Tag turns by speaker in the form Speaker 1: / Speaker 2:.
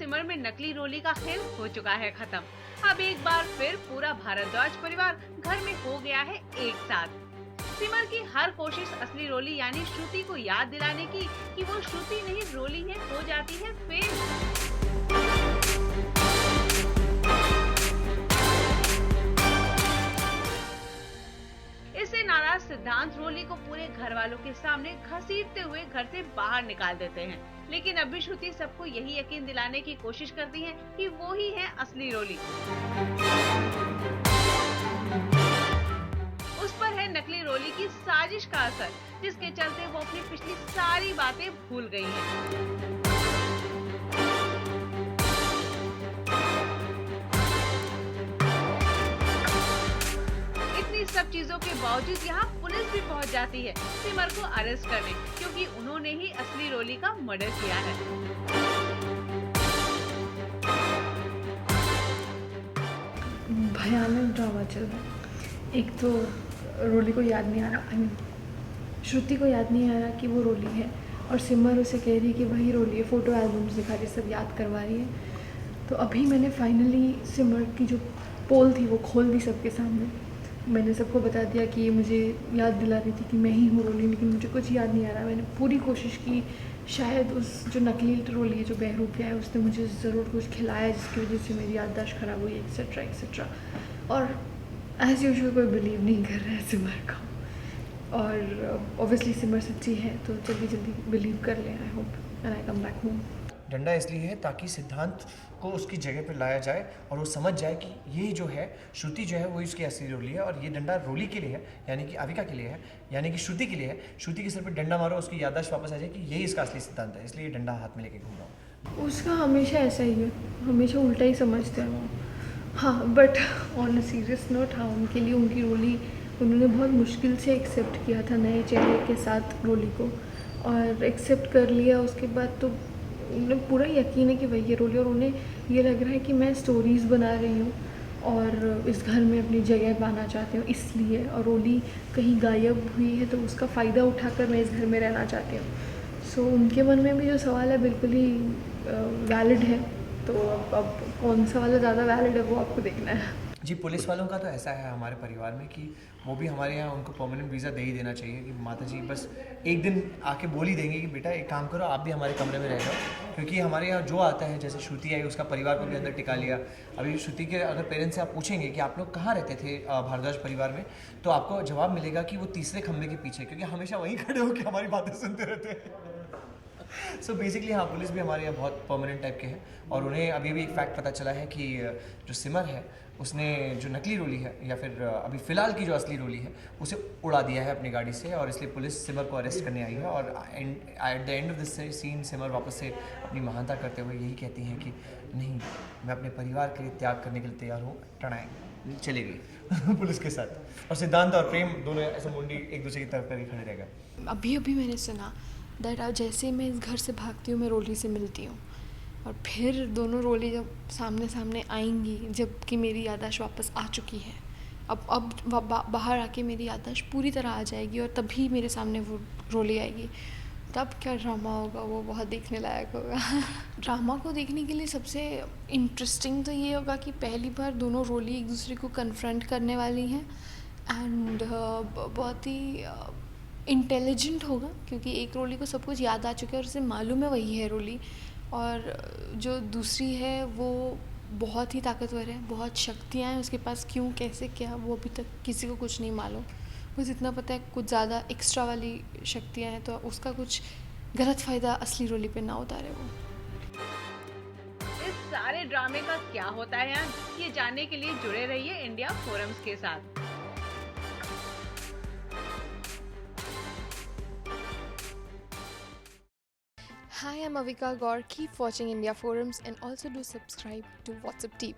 Speaker 1: सिमर में नकली रोली का खेल हो चुका है खत्म। अब एक बार फिर पूरा भारद्वाज परिवार घर में हो गया है एक साथ। सिमर की हर कोशिश असली रोली यानी श्रुति को याद दिलाने की कि वो श्रुति नहीं रोली है हो जाती है फेल। इससे नाराज सिद्धांत रोली को पूरे घर वालों के सामने घसीटते हुए घर से बाहर निकाल देते हैं। लेकिन अभी श्रुति सबको यही यकीन दिलाने की कोशिश करती है कि वो ही है असली रोली। उस पर है नकली रोली की साजिश का असर, जिसके चलते वो अपनी पिछली सारी बातें भूल गई हैं। इतनी सब चीजों के बावजूद यहाँ पुलिस भी पहुँच जाती है सिमर को अरेस्ट करने, क्योंकि उन्होंने ही असली रोली का मर्डर किया है।
Speaker 2: भयानक ड्रामा चल रहा है। एक तो रोली को याद नहीं आ रहा, श्रुति को याद नहीं आ रहा कि वो रोली है, और सिमर उसे कह रही है कि वही रोली है, फ़ोटो एल्बम्स दिखा रही, सब याद करवा रही है। तो अभी मैंने फाइनली सिमर की जो पोल थी वो खोल दी सबके सामने। मैंने सबको बता दिया कि ये मुझे याद दिला रही थी कि मैं ही हूँ रोली, लेकिन मुझे कुछ याद नहीं आ रहा। मैंने पूरी कोशिश की, शायद उस जो नकली रोली है जो बहरूपिया है उसने मुझे ज़रूर कुछ खिलाया जिसकी वजह से मेरी याददाश्त ख़राब हुई, एक्सेट्रा एक्सेट्रा। और एज़ यूजुअल कोई बिलीव नहीं कर रहा है सिमर को, और ऑब्वियसली सिमर सच्ची है तो जल्दी जल्दी बिलीव कर ले। I hope and I come back home.
Speaker 3: डंडा इसलिए है ताकि सिद्धांत को उसकी जगह पर लाया जाए और वो समझ जाए कि ये जो है श्रुति जो है वो इसकी असली रोली है, और ये डंडा रोली के लिए है यानी कि अविका के लिए है, यानी कि श्रुति के लिए है। श्रुति के सिर पर डंडा मारो, उसकी याददाश्त वापस आ जाए कि यही इसका असली सिद्धांत है, इसलिए ये डंडा हाथ में लेके घूम रहा हूँ।
Speaker 2: उसका हमेशा ऐसा ही है, हमेशा उल्टा ही समझते हैं वो। हाँ, but on a serious note, हाँ उनके लिए उनकी रोली उन्होंने बहुत मुश्किल से एक्सेप्ट किया था नए चेहरे के साथ रोली को, और एक्सेप्ट कर लिया। उसके बाद तो उन्हें पूरा यकीन है कि वही है रोली, और उन्हें ये लग रहा है कि मैं स्टोरीज़ बना रही हूँ और इस घर में अपनी जगह पाना चाहती हूँ इसलिए, और रोली कहीं गायब हुई है तो उसका फ़ायदा उठाकर मैं इस घर में रहना चाहती हूँ। सो उनके मन में भी जो सवाल है बिल्कुल ही वैलिड है। तो अब कौन सा वाला ज़्यादा वैलिड है वो आपको देखना है।
Speaker 3: जी, पुलिस वालों का तो ऐसा है हमारे परिवार में कि वो भी हमारे यहाँ उनको परमानेंट वीज़ा दे ही देना चाहिए कि माता जी बस एक दिन आके बोल ही देंगे कि बेटा एक काम करो, आप भी हमारे कमरे में रह जाओ, क्योंकि हमारे यहाँ जो आता है, जैसे श्रुति आई उसका परिवार को भी अंदर टिका लिया। अभी श्रुति के अगर पेरेंट्स से आप पूछेंगे कि आप लोग कहाँ रहते थे भारद्वाज परिवार में, तो आपको जवाब मिलेगा कि वो तीसरे खंभे के पीछे, क्योंकि हमेशा वहीं खड़े होकर हमारी बातें सुनते रहते हैं। सो बेसिकली हाँ, पुलिस भी हमारे यहाँ बहुत परमानेंट टाइप के हैं, और उन्हें अभी भी एक फैक्ट पता चला है कि जो सिमर है उसने जो नकली रोली है या फिर अभी फ़िलहाल की जो असली रोली है उसे उड़ा दिया है अपनी गाड़ी से, और इसलिए पुलिस सिमर को अरेस्ट करने आई है। और at the end of this scene Simar वापस से अपनी महानता करते हुए यही कहती हैं कि नहीं, मैं अपने परिवार के लिए त्याग करने के लिए तैयार हूँ, टणाएँ चली गई पुलिस के साथ। और सिद्धांत और प्रेम दोनों ऐसे मुंडी एक दूसरे की तरफ करके खड़े रह गए।
Speaker 2: अभी मैंने सुना दैट जैसे मैं इस घर से भागती हूँ मैं रोली से मिलती हूँ, और फिर दोनों रोली जब सामने सामने आएंगी, जबकि मेरी याददाश्त वापस आ चुकी है, अब बाहर आके मेरी याददाश्त पूरी तरह आ जाएगी और तभी मेरे सामने वो रोली आएगी। तब क्या ड्रामा होगा वो बहुत देखने लायक होगा। ड्रामा को देखने के लिए सबसे इंटरेस्टिंग तो ये होगा कि पहली बार दोनों रोली एक दूसरे को कन्फ्रंट करने वाली हैं, एंड बहुत ही इंटेलिजेंट होगा, क्योंकि एक रोली को सब कुछ याद आ चुका है और उसे मालूम है वही है रोली, और जो दूसरी है वो बहुत ही ताकतवर है, बहुत शक्तियाँ हैं उसके पास, क्यों कैसे क्या वो अभी तक किसी को कुछ नहीं मालूम। बस इतना पता है कुछ ज़्यादा एक्स्ट्रा वाली शक्तियाँ हैं, तो उसका कुछ गलत फ़ायदा असली रोली पे ना उतारे वो।
Speaker 1: इस सारे ड्रामे का क्या होता है यार, ये जानने के लिए जुड़े रहिए इंडिया फोरम्स के साथ।
Speaker 4: Hi, I'm Avika Gaur. Keep watching India Forums and also do subscribe to WhatsApp TV.